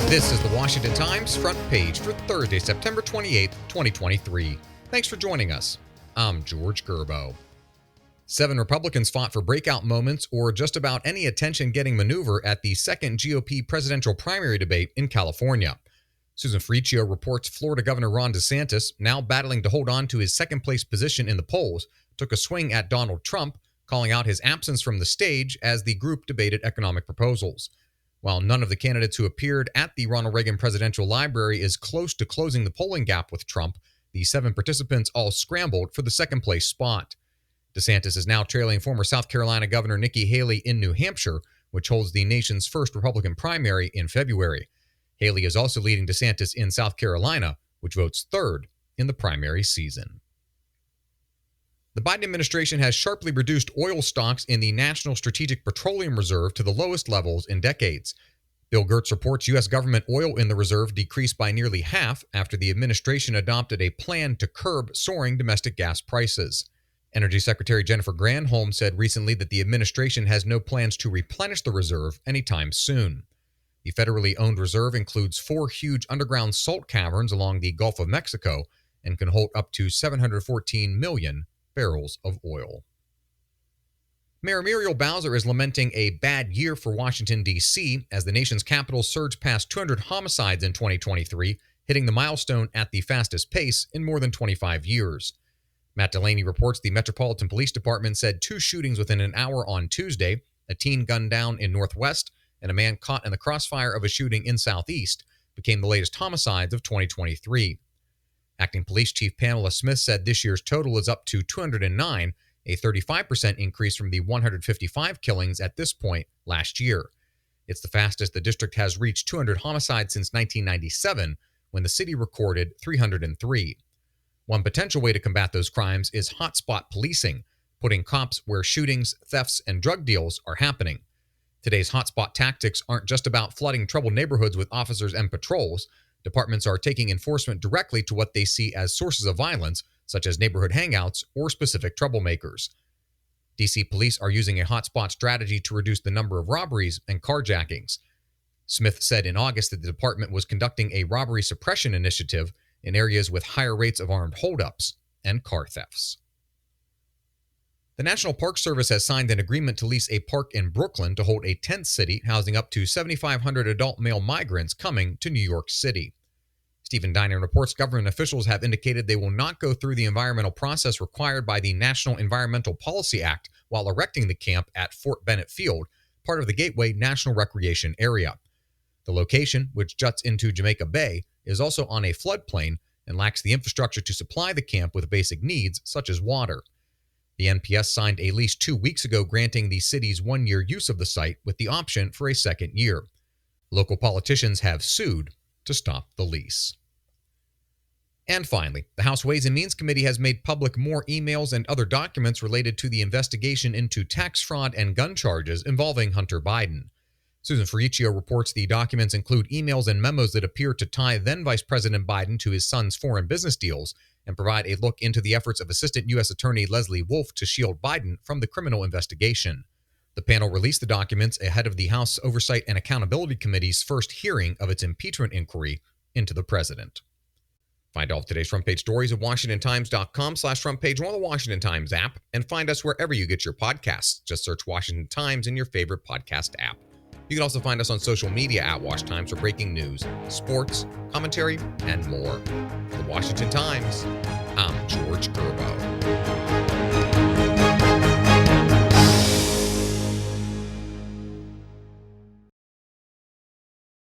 This is the Washington Times front page for Thursday, September 28, 2023. Thanks for joining us. I'm George Gerbo. 7 Republicans fought for breakout moments or just about any attention-getting maneuver at the second GOP presidential primary debate in California. Susan Ferricchio reports Florida Governor Ron DeSantis, now battling to hold on to his second-place position in the polls, took a swing at Donald Trump, calling out his absence from the stage as the group debated economic proposals. While none of the candidates who appeared at the Ronald Reagan Presidential Library is close to closing the polling gap with Trump, the 7 participants all scrambled for the second-place spot. DeSantis is now trailing former South Carolina Governor Nikki Haley in New Hampshire, which holds the nation's first Republican primary in February. Haley is also leading DeSantis in South Carolina, which votes third in the primary season. The Biden administration has sharply reduced oil stocks in the National Strategic Petroleum Reserve to the lowest levels in decades. Bill Gertz reports U.S. government oil in the reserve decreased by nearly half after the administration adopted a plan to curb soaring domestic gas prices. Energy Secretary Jennifer Granholm said recently that the administration has no plans to replenish the reserve anytime soon. The federally owned reserve includes 4 huge underground salt caverns along the Gulf of Mexico and can hold up to 714 million barrels of oil. Mayor Muriel Bowser is lamenting a bad year for Washington, D.C., as the nation's capital surged past 200 homicides in 2023, hitting the milestone at the fastest pace in more than 25 years. Matt Delaney reports the Metropolitan Police Department said 2 shootings within an hour on Tuesday, a teen gunned down in Northwest, and a man caught in the crossfire of a shooting in Southeast, became the latest homicides of 2023. Acting Police Chief Pamela Smith said this year's total is up to 209, a 35% increase from the 155 killings at this point last year. It's the fastest the district has reached 200 homicides since 1997, when the city recorded 303. One potential way to combat those crimes is hotspot policing, putting cops where shootings, thefts, and drug deals are happening. Today's hotspot tactics aren't just about flooding troubled neighborhoods with officers and patrols. Departments are taking enforcement directly to what they see as sources of violence, such as neighborhood hangouts or specific troublemakers. D.C. police are using a hotspot strategy to reduce the number of robberies and carjackings. Smith said in August that the department was conducting a robbery suppression initiative in areas with higher rates of armed holdups and car thefts. The National Park Service has signed an agreement to lease a park in Brooklyn to hold a tent city housing up to 7,500 adult male migrants coming to New York City. Stephen Dinan reports government officials have indicated they will not go through the environmental process required by the National Environmental Policy Act while erecting the camp at Fort Bennett Field, part of the Gateway National Recreation Area. The location, which juts into Jamaica Bay, is also on a floodplain and lacks the infrastructure to supply the camp with basic needs such as water. The NPS signed a lease 2 weeks ago granting the city's 1-year use of the site with the option for a second year. Local politicians have sued to stop the lease. And finally, the House Ways and Means Committee has made public more emails and other documents related to the investigation into tax fraud and gun charges involving Hunter Biden. Susan Ferricchio reports the documents include emails and memos that appear to tie then Vice President Biden to his son's foreign business deals and provide a look into the efforts of Assistant U.S. Attorney Leslie Wolf to shield Biden from the criminal investigation. The panel released the documents ahead of the House Oversight and Accountability Committee's first hearing of its impeachment inquiry into the president. Find all of today's front page stories at WashingtonTimes.com/front page or on the Washington Times app, and find us wherever you get your podcasts. Just search Washington Times in your favorite podcast app. You can also find us on social media at Wash Times for breaking news, sports, commentary, and more. The Washington Times, I'm George Gerbo.